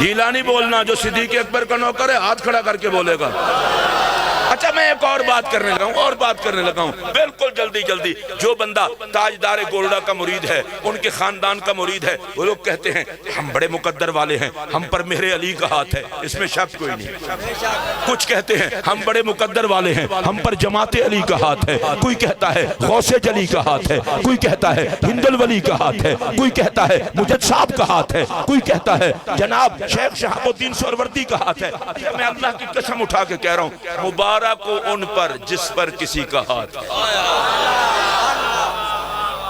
ڈھیلا نہیں بولنا، جو صدیق اکبر کا نوکر ہے ہاتھ کھڑا کر کے بولے گا۔ اچھا میں ایک اور بات کرنے لگا ہوں بالکل جلدی۔ جو بندہ تاجدار گولڈا کا مرید ہے، ان کے خاندان کا مرید ہے، وہ لوگ کہتے ہیں ہم بڑے مقدر والے ہیں، ہم پر مہر علی کا ہاتھ ہے، اس میں شک کوئی نہیں۔ کچھ کہتے ہیں ہم بڑے مقدر والے ہیں، ہم پر جماعت علی کا ہاتھ ہے، کوئی کہتا ہے غوث جلی کا ہاتھ ہے، کوئی کہتا ہے ہند الولی کا ہاتھ ہے، کوئی کہتا ہے مجد صاحب کا ہاتھ ہے، کوئی کہتا ہے جناب شیخ شہاب الدین سہروردی کا ہاتھ ہے۔ میں اللہ کی قسم اٹھا کے کہہ رہا ہوں، مبارک کو ان پر جس پر کسی کا ہاتھ ہے۔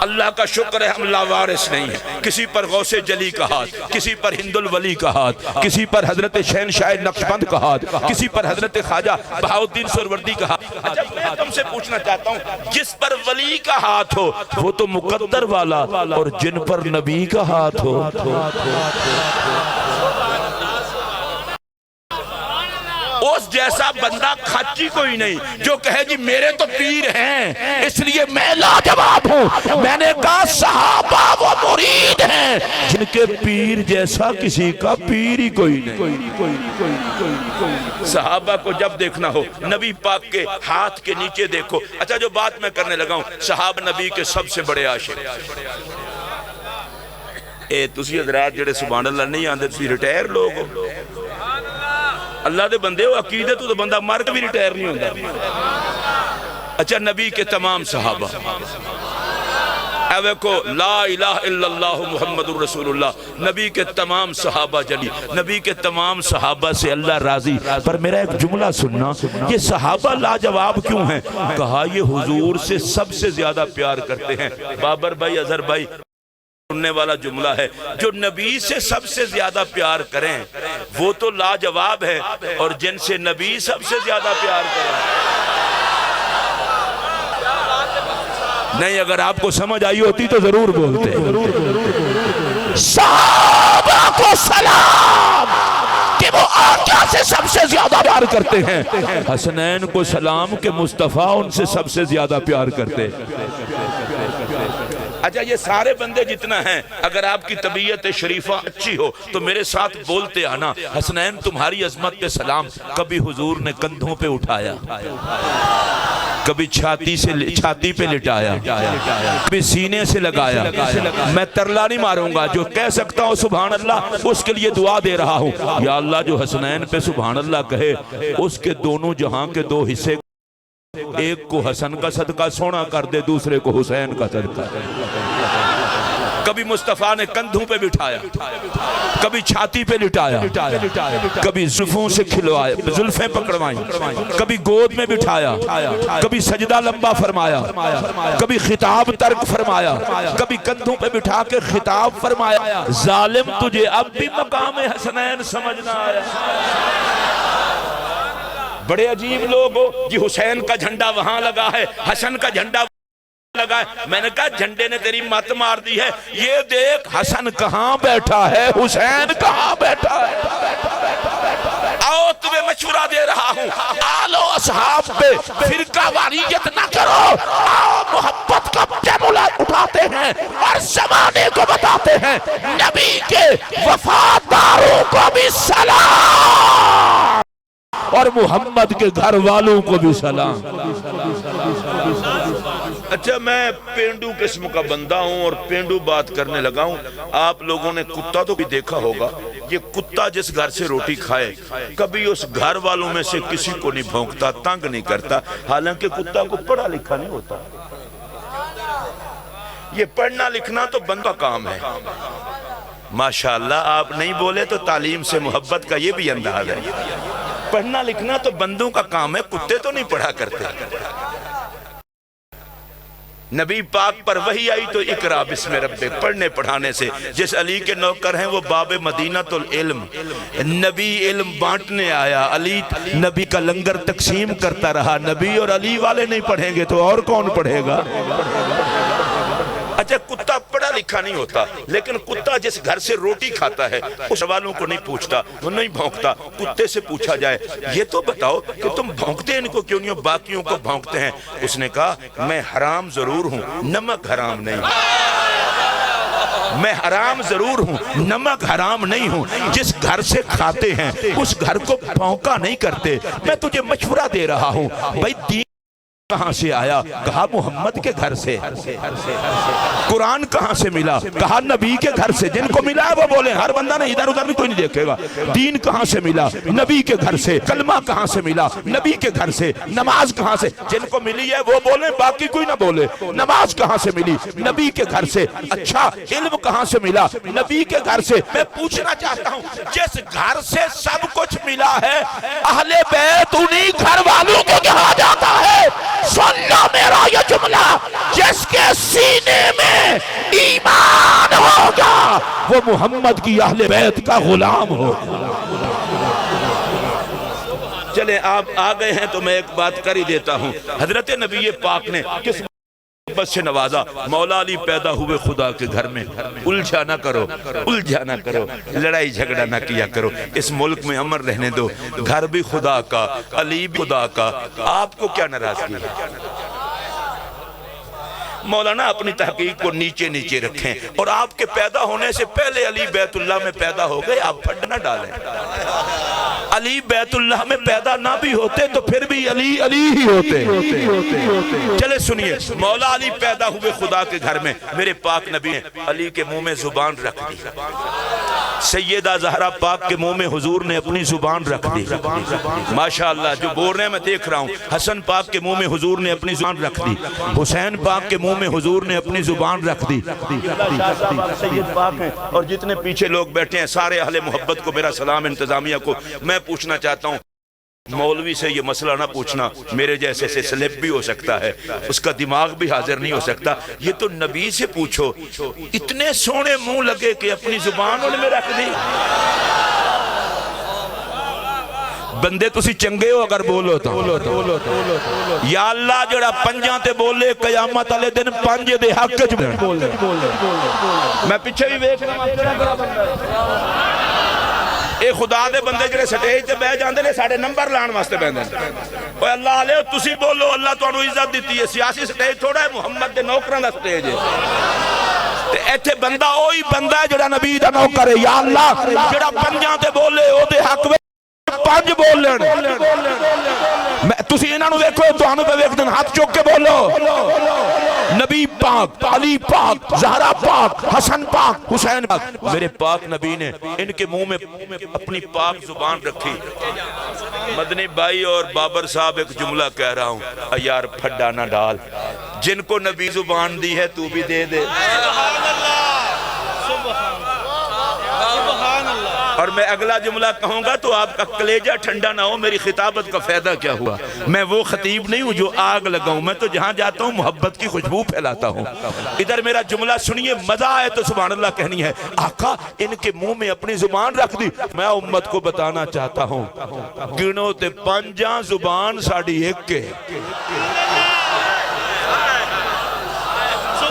اللہ کا شکر ہے ہم لاوارث نہیں ہیں، کسی پر غوث جلی کا ہاتھ، کسی پر ہند الولی کا ہاتھ، کسی پر حضرت شہنشاہ نقشبند کا ہاتھ، کسی پر حضرت خواجہ بہاؤالدین سہروردی کا ہاتھ۔ اچھا میں تم سے پوچھنا چاہتا ہوں، جس پر ولی کا ہاتھ ہو وہ تو مقدر والا، اور جن پر نبی کا ہاتھ ہو اس جیسا بندہ کھچی کوئی نہیں جو کہے جی میرے تو پیر ہیں اس لیے میں لاجواب ہوں۔ میں نے کہا صحابہ وہ مرید ہیں جن کے پیر جیسا کسی کا پیر ہی کوئی نہیں۔ صحابہ کو جب دیکھنا ہو نبی پاک کے ہاتھ کے نیچے دیکھو۔ اچھا جو بات میں کرنے لگا ہوں، صحابہ نبی کے سب سے بڑے عاشق۔ تسی حضرات جڑے سبحان اللہ نہیں آندے تسی ریٹائر لوگ ہو، اللہ دے بندے ہو، عقیدے تو بندہ مر کے بھی ریٹائر نہیں ہوتا۔ اچھا نبی کے تمام صحابہ، اے کو لا الہ الا اللہ محمد الرسول اللہ، نبی کے تمام صحابہ جلی، نبی کے تمام صحابہ سے اللہ راضی۔ پر میرا ایک جملہ سننا، یہ صحابہ لاجواب کیوں ہیں؟ کہا یہ حضور سے سب سے زیادہ پیار کرتے ہیں۔ بابر بھائی، اظہر بھائی، سننے والا جملہ ہے، جو نبی سے سب سے زیادہ پیار کریں وہ تو لاجواب ہے، اور جن سے نبی سب سے زیادہ پیار کریں نہیں۔ اگر آپ کو سمجھ آئی ہوتی تو ضرور بولتے۔ صحابہ کو سلام کہ وہ آقا سے سب سے زیادہ پیار کرتے ہیں، حسنین کو سلام کہ مصطفیٰ ان سے سب سے زیادہ پیار کرتے ہیں۔ اچھا یہ سارے بندے جتنا ہیں، اگر آپ کی طبیعت شریفہ اچھی ہو تو میرے ساتھ بولتے آنا، حسنین تمہاری عظمت پہ سلام۔ کبھی حضور نے کندھوں پہ اٹھایا، کبھی چھاتی پہ لٹایا، کبھی سینے سے لگایا۔ میں ترلا نہیں ماروں گا، جو کہہ سکتا ہوں سبحان اللہ اس کے لیے دعا دے رہا ہوں۔ یا اللہ جو حسنین پہ سبحان اللہ کہے اس کے دونوں جہاں کے دو حصے، ایک کو حسن کا صدقہ سونا کر دے، دوسرے کو حسین کا صدقہ۔ کبھی مصطفیٰ نے کندھوں پہ بٹھایا، کبھی چھاتی پہ لٹایا، کبھی زلفوں سے کھلوایا، زلفیں پکڑوائیں، کبھی گود میں بٹھایا، کبھی سجدہ لمبا فرمایا، کبھی خطاب ترک فرمایا، کبھی کندھوں پہ بٹھا کے خطاب فرمایا۔ ظالم تجھے اب بھی مقام حسنین سمجھنا آیا؟ بڑے عجیب لوگ ہو جی، حسین کا جھنڈا وہاں لگا ہے، حسن کا جھنڈا لگا ہے۔ میں نے کہا جھنڈے نے تیری مت مار دی ہے، یہ دیکھ حسن کہاں بیٹھا ہے، حسین کہاں بیٹھا ہے۔ آؤ تمہیں مشورہ دے رہا ہوں، آل و اصحاب پہ فرقہ واریت نہ کرو، آؤ محبت کا جملہ اٹھاتے ہیں اور زمانے کو بتاتے ہیں نبی کے وفاداروں کو بھی سلام اور محمد کے گھر والوں کو بھی سلام۔ اچھا میں پینڈو قسم کا بندہ ہوں اور پینڈو بات کرنے لگا ہوں۔ آپ لوگوں نے کتا تو بھی دیکھا ہوگا، یہ کتا جس گھر سے روٹی کھائے کبھی اس گھر والوں میں سے کسی کو نہیں بھونکتا، تنگ نہیں کرتا، حالانکہ کتا کو پڑھا لکھا نہیں ہوتا۔ یہ پڑھنا لکھنا تو بندہ کا کام ہے۔ ماشاءاللہ آپ نہیں بولے تو تعلیم سے محبت کا یہ بھی انداز ہے۔ پڑھنا لکھنا تو بندوں کا کام ہے، کتے تو نہیں پڑھا کرتے۔ نبی پاک پر وحی آئی تو اقرا بسم ربک، پڑھنے پڑھانے سے۔ جس علی کے نوکر ہیں وہ باب مدینۃ العلم، نبی علم بانٹنے آیا، علی نبی کا لنگر تقسیم کرتا رہا۔ نبی اور علی والے نہیں پڑھیں گے تو اور کون پڑھے گا؟ اچھا کتا پڑھا لکھا نہیں ہوتا، لیکن کتا جس گھر سے روٹی کھاتا ہے اس والوں کو نہیں پوچھتا، وہ نہیں بھونکتا۔ کتے سے پوچھا جائے یہ تو بتاؤ کہ تم بھونکتے ان کو کیوں نہیں ہو، باقیوں کو بھونکتے ہیں؟ اس نے کہا میں حرام ضرور ہوں، نمک حرام نہیں۔ میں حرام ضرور ہوں، نمک حرام نہیں ہوں، جس گھر سے کھاتے ہیں اس گھر کو پھونکا نہیں کرتے۔ میں تجھے مشورہ دے رہا ہوں، بھائی دین کہاں سے آیا؟ کہا محمد کے گھر سے۔ قرآن کہاں سے ملا؟ کہا نبی کے گھر سے۔ جن کو ملا ہے وہ بولے، ہر بندہ نہیں، ادھر ادھر بھی کوئی نہیں دیکھے گا۔ دین کہاں سے ملا؟ نبی کے گھر سے۔ کلمہ کہاں سے ملا؟ نبی کے گھر سے۔ نماز کہاں سے؟ جن کو ملی ہے وہ بولے، باقی کوئی نہ بولے۔ نماز کہاں سے ملی؟ نبی کے گھر سے۔ اچھا علم کہاں سے ملا؟ نبی کے گھر سے۔ میں پوچھنا چاہتا ہوں، جس گھر سے سب کچھ ملا ہے، اہل بیت انہی گھر والوں کو کہا جاتا ہے۔ سن لو میرا یہ جملہ، جس کے سینے میں ایمان ہوگا وہ محمد کی اہل بیت کا غلام ہوگا۔ چلیں آپ آ گئے ہیں تو میں ایک بات کر ہی دیتا ہوں۔ حضرت نبی پاک نے کس محبت سے نوازا؟ مولا علی پیدا ہوئے خدا کے گھر میں۔ الجھا نہ کرو، الجھا نہ کرو، لڑائی جھگڑا نہ کیا کرو، اس ملک میں امن رہنے دو۔ گھر بھی خدا کا، علی بھی خدا کا، آپ کو کیا ناراضگی ہے؟ مولانا اپنی تحقیق کو نیچے نیچے رکھیں، اور آپ کے پیدا ہونے سے پہلے علی بیت اللہ میں پیدا ہو گئے، آپ پھٹ نہ ڈالیں۔ علی بیت اللہ میں پیدا نہ بھی ہوتے تو پھر بھی علی علی ہی ہوتے۔ چلے سنیے، مولا علی پیدا ہوئے خدا کے گھر میں، میرے پاک نبی نے علی کے منہ میں زبان رکھ دی۔ سیدہ زہرا پاک کے منہ میں حضور نے اپنی زبان رکھ دی۔ ماشاءاللہ جو بول رہے ہیں میں دیکھ رہا ہوں، حسن پاک کے منہ میں حضور نے اپنی زبان رکھ دی، حسین پاک کے منہ میں حضور نے اپنی زبان رکھ دی۔ سید پاک ہیں اور جتنے پیچھے لوگ بیٹھے ہیں سارے اہل محبت کو میرا سلام، انتظامیہ کو میں پوچھنا چاہتا ہوں، مولوی سے یہ مسئلہ نہ پوچھنا، میرے جیسے سے سلپ بھی ہو سکتا ہے، اس کا دماغ بھی حاضر نہیں ہو سکتا، یہ تو نبی سے پوچھو۔ اتنے سونے منہ لگے کہ اپنی زبان انہوں نے رکھ دی۔ بندے تسی چنگے ہو اگر بولو تو، یا اللہ جڑا پنجاں تے بولے قیامت والے دن پنج دے حق وچ بولے۔ میں پیچھے بھی ویکھ رہا ہوں، اے خدا دے بندے جڑے سٹیج تے بیٹھ جاندے نے ساڈے نمبر لان واسطے بیٹھے نے۔ اوے اللہ علیہ تسی بولو، اللہ تانوں عزت دتی ہے، سیاسی سٹیج تھوڑا ہے، محمد دے نوکراں دا سٹیج ہے۔ تے ایتھے بندہ اوہی بندہ ہے جڑا نبی دا نوکر ہے۔ یا اللہ جڑا پنجاں تے بولے او دے حق وچ پنج بول لین۔ تسی انہاں نوں ویکھو، تانوں پہ ویکھ دین، ہاتھ چوک کے بولو، نبی پاک، علی پاک، زہرا پاک، حسن پاک، حسین پاک۔ میرے پاک نبی نے ان کے منہ میں اپنی پاک زبان رکھی۔ مدنی بھائی اور بابر صاحب ایک جملہ کہہ رہا ہوں، یار پھڈا نہ ڈال، جن کو نبی زبان دی ہے تو بھی دے دے۔ اور میں اگلا جملہ کہوں گا تو آپ کا کلیجہ ٹھنڈا نہ ہو، میری خطابت کا فائدہ کیا ہوا؟ میں وہ خطیب نہیں ہوں جو آگ لگاؤں، میں تو جہاں جاتا ہوں محبت کی خوشبو پھیلاتا ہوں۔ ادھر میرا جملہ سنیے، مزہ آئے تو سبحان اللہ کہنی ہے۔ آقا ان کے منہ میں اپنی زبان رکھ دی۔ میں امت کو بتانا چاہتا ہوں، گنو تے پنجاں زبان ساڑی ایک کے۔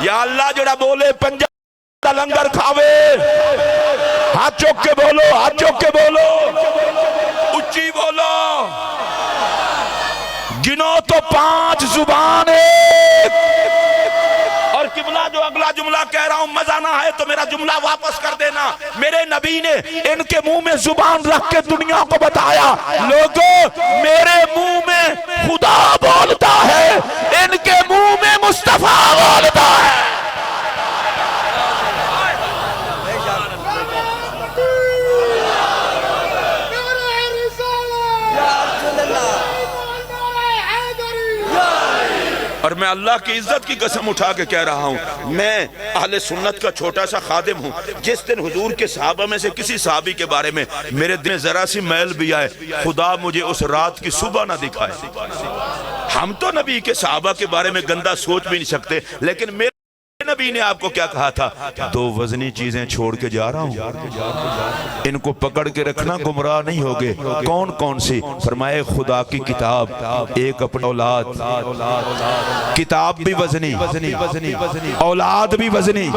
یا اللہ جڑا بولے پنجاں دا لنگر کھاوے، ہاتھ چوک کے بولو، ہاتھ چوک کے بولو، اچھی بولو، گنو تو پانچ زبان ایک۔ اور قبلہ جو اگلا جملہ کہہ رہا ہوں مزہ نہ ہے تو میرا جملہ واپس کر دینا۔ میرے نبی نے ان کے منہ میں زبان رکھ کے دنیا کو بتایا، لوگوں میرے منہ میں خدا بولتا ہے، ان کے منہ میں مصطفیٰ بولتا ہے۔ اور میں اللہ کی عزت کی قسم اٹھا کے کہہ رہا ہوں، میں اہل سنت کا چھوٹا سا خادم ہوں۔ جس دن حضور کے صحابہ میں سے کسی صحابی کے بارے میں میرے دل میں ذرا سی میل بھی آئے، خدا مجھے اس رات کی صبح نہ دکھائے۔ ہم تو نبی کے صحابہ کے بارے میں گندہ سوچ بھی نہیں سکتے، لیکن میرے نبی نے آپ کو کیا کہا تھا؟ دو وزنی چیزیں چھوڑ کے جا رہا ہوں، ان کو پکڑ کے رکھنا، گمراہ نہیں ہوگے۔ کون کون سی؟ فرمائے خدا کی کتاب، ایک اپنی اولاد، کتاب بھی وزنی، اولاد بھی وزنی۔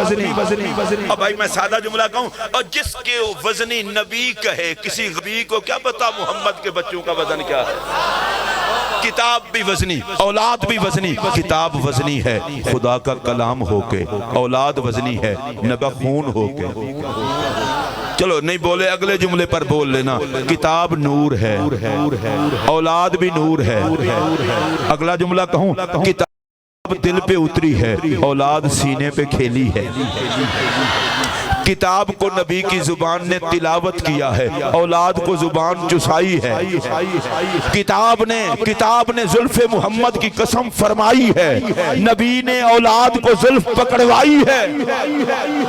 اب بھائی میں سادہ جملہ کہوں، اور جس کے وزنی نبی کہے، کسی غبی کو کیا پتا محمد کے بچوں کا وزن کیا ہے؟ کتاب بھی وزنی، اولاد بھی وزنی. کتاب وزنی ہے خدا کا کلام ہو کے، اولاد وزنی ہے نبا خون ہو کے. چلو نہیں بولے اگلے جملے پر بول لینا. کتاب نور ہے، اولاد بھی نور ہے. اگلا جملہ کہوں، کتاب دل پہ اتری ہے، اولاد سینے پہ کھیلی ہے. کتاب کو نبی کی زبان نے تلاوت کیا ہے، اولاد کو زبان چسائی ہے. کتاب نے زلف محمد کی قسم فرمائی ہے، نبی نے اولاد کو زلف پکڑوائی ہے.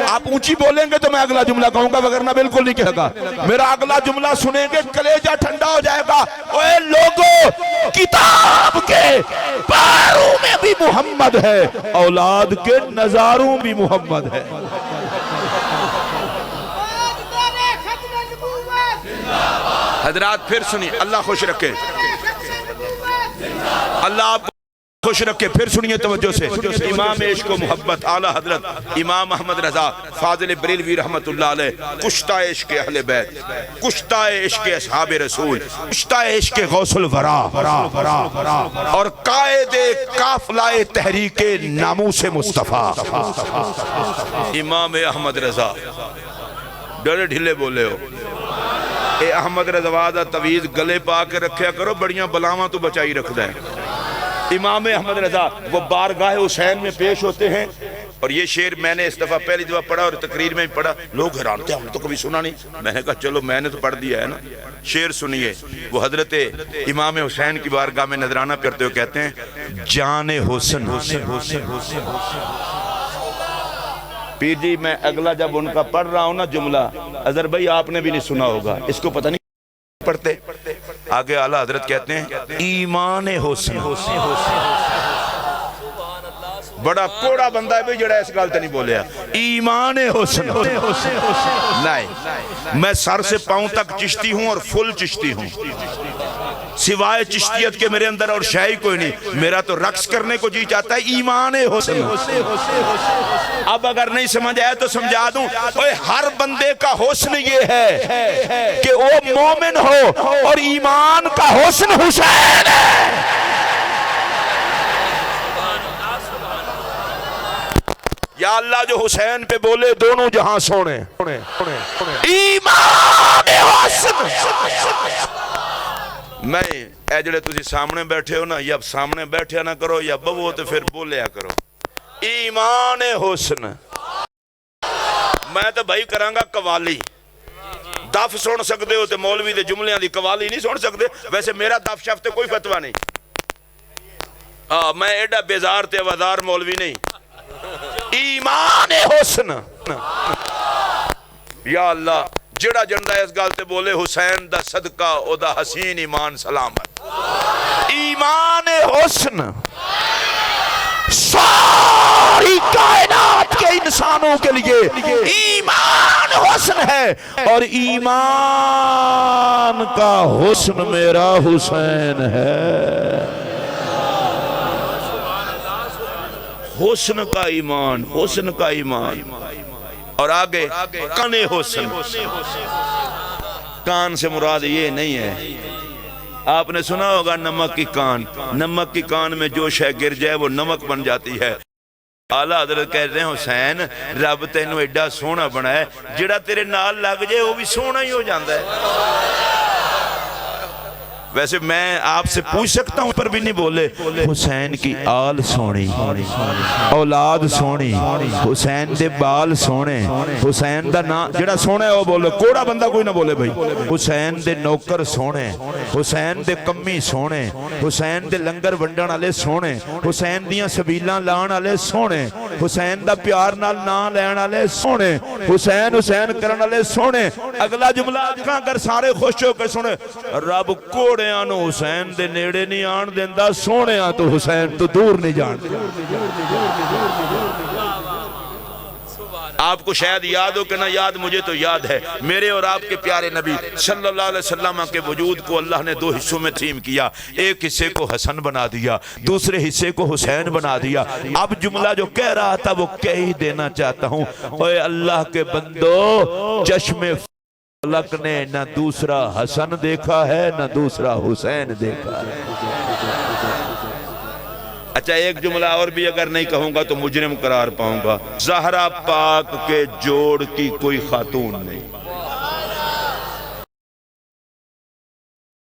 آپ اونچی بولیں گے تو میں اگلا جملہ کہوں گا، وگرنہ بالکل نہیں کہے گا. میرا اگلا جملہ سنیں گے کلیجہ ٹھنڈا ہو جائے گا. اوے لوگو، کتاب کے پیروں میں بھی محمد ہے، اولاد کے نظاروں بھی محمد ہے. حضرات پھر سنیے، اللہ خوش رکھے، اللہ آپ خوش رکھے. پھر سنیے توجہ سے. امام عشق و محبت اعلیٰ حضرت امام احمد رضا فاضل بریلوی رحمت اللہ علیہ، کشتہ عشق اہل بیت، کشتہ عشق اصحاب رسول، کشتہ عشق غوث الورا، اور قائد قافلہ تحریک ناموس مصطفیٰ امام احمد رضا. ڈرے ڈھلے بولے ہو. اے احمد رضا دا تویز گلے پا کے رکھیا کرو، بڑیاں بلاواں تو بچائی رکھ دے. امام احمد رضا وہ بارگاہ حسین میں پیش ہوتے ہیں، اور یہ شعر میں نے اس دفعہ پہلی دفعہ پڑھا اور تقریر میں پڑھا. لوگ حیران تھے، ہم نے تو کبھی سنا نہیں. میں نے کہا چلو میں نے تو پڑھ دیا ہے نا. شعر سنیے. وہ حضرت امام حسین کی بارگاہ میں نذرانہ کرتے ہوئے کہتے ہیں، جان حسن. پیر جی میں اگلا جب ان کا پڑھ رہا ہوں نا جملہ، اظہر بھائی آپ نے بھی نہیں سنا ہوگا، اس کو پتہ نہیں پڑھتے. آگے اعلیٰ حضرت کہتے ہیں ایمان حسن. بڑا کوڑا بندہ ہے بھئی جڑا اس گالتے نہیں بولیا. ایمان حسن. نہیں، میں سر سے پاؤں تک چشتی ہوں اور فل چشتی ہوں. سوائے چشتیت کے میرے اندر اور شے کوئی نہیں. میرا تو رقص کرنے کو جی چاہتا ہے. ایمان حسن. اب اگر نہیں سمجھ آئے تو سمجھا دوں. ہر بندے کا حسن یہ ہے کہ وہ مومن ہو، اور ایمان کا حسن حسین ہے. یا اللہ جو حسین پہ بولے دونوں جہاں سونے. ایمان حسن. میں اے جڑے تسی سامنے بیٹھے ہو نا، یا سامنے بیٹھے نہ کرو یا ببو تو پھر بولیا کرو. ایمان حسن. میں تو بھائی کرانگا قوالی. دف سن سکتے ہو تے مولوی دے جملیاں دی قوالی نہیں سن سکتے. ویسے میرا دف شفتے کوئی فتوہ نہیں. میں ایڈا بیزار تے وزار مولوی نہیں. ایمان حسن. یا اللہ جڑا جندہ اس گالتے بولے حسین دا صدقہ او دا حسین ایمان سلامت. ایمان حسن ساری کائنات کے انسانوں کے لیے ایمان حسن ہے، اور ایمان کا حسن میرا حسین ہے. حسن کا ایمان، حسن کا ایمان. اور آگے کان حسن. کان سے مراد یہ نہیں ہے، آپ نے سنا ہوگا نمک کی کان. نمک کی کان میں جو شے گر جائے وہ نمک بن جاتی ہے. اعلیٰ حضرت کہتے ہیں حسین رب تینوں ایڈا سونا بنا ہے، جڑا تیرے نال لگ جائے وہ بھی سونا ہی ہو جاندہ ہے. ویسے میں آپ سے پوچھ سکتا ہوں پر بھی نہیں بولے. حسین کی آل سونی، اولاد سونی، حسین دے بال سونے، حسین دا نا جڑا سونا ہے وہ بولے. کوڑا بندہ کوئی نہ بولے بھائی. حسین دے نوکر سونے، حسین دے کمی سونے، حسین دے لنگر ونڈن والے سونے، حسین دیاں سبیلاں لان والے سونے، حسین دا پیار نال نام لین والے سونے، حسین حسین کرن والے سونے. اگلا جملہ آکھاں اگر سارے خوش ہو کے سنے، رب کوڑے نو حسین دے نیڑے نہیں آن دیندہ، سونے تو حسین تو دور نہیں جان. آپ کو شاید یاد ہو کہ نہ یاد، مجھے تو یاد ہے. میرے اور آپ کے پیارے نبی صلی اللہ علیہ وسلم کے وجود کو اللہ نے دو حصوں میں تقسیم کیا. ایک حصے کو حسن بنا دیا، دوسرے حصے کو حسین بنا دیا. اب جملہ جو کہہ رہا تھا وہ کہہ ہی دینا چاہتا ہوں. اے اللہ کے بندو، چشم فلک نے نہ دوسرا حسن دیکھا ہے نہ دوسرا حسین دیکھا ہے. اچھا ایک جملہ اور بھی اگر نہیں کہوں گا تو مجرم قرار پاؤں گا، زہرا پاک کے جوڑ کی کوئی خاتون نہیں۔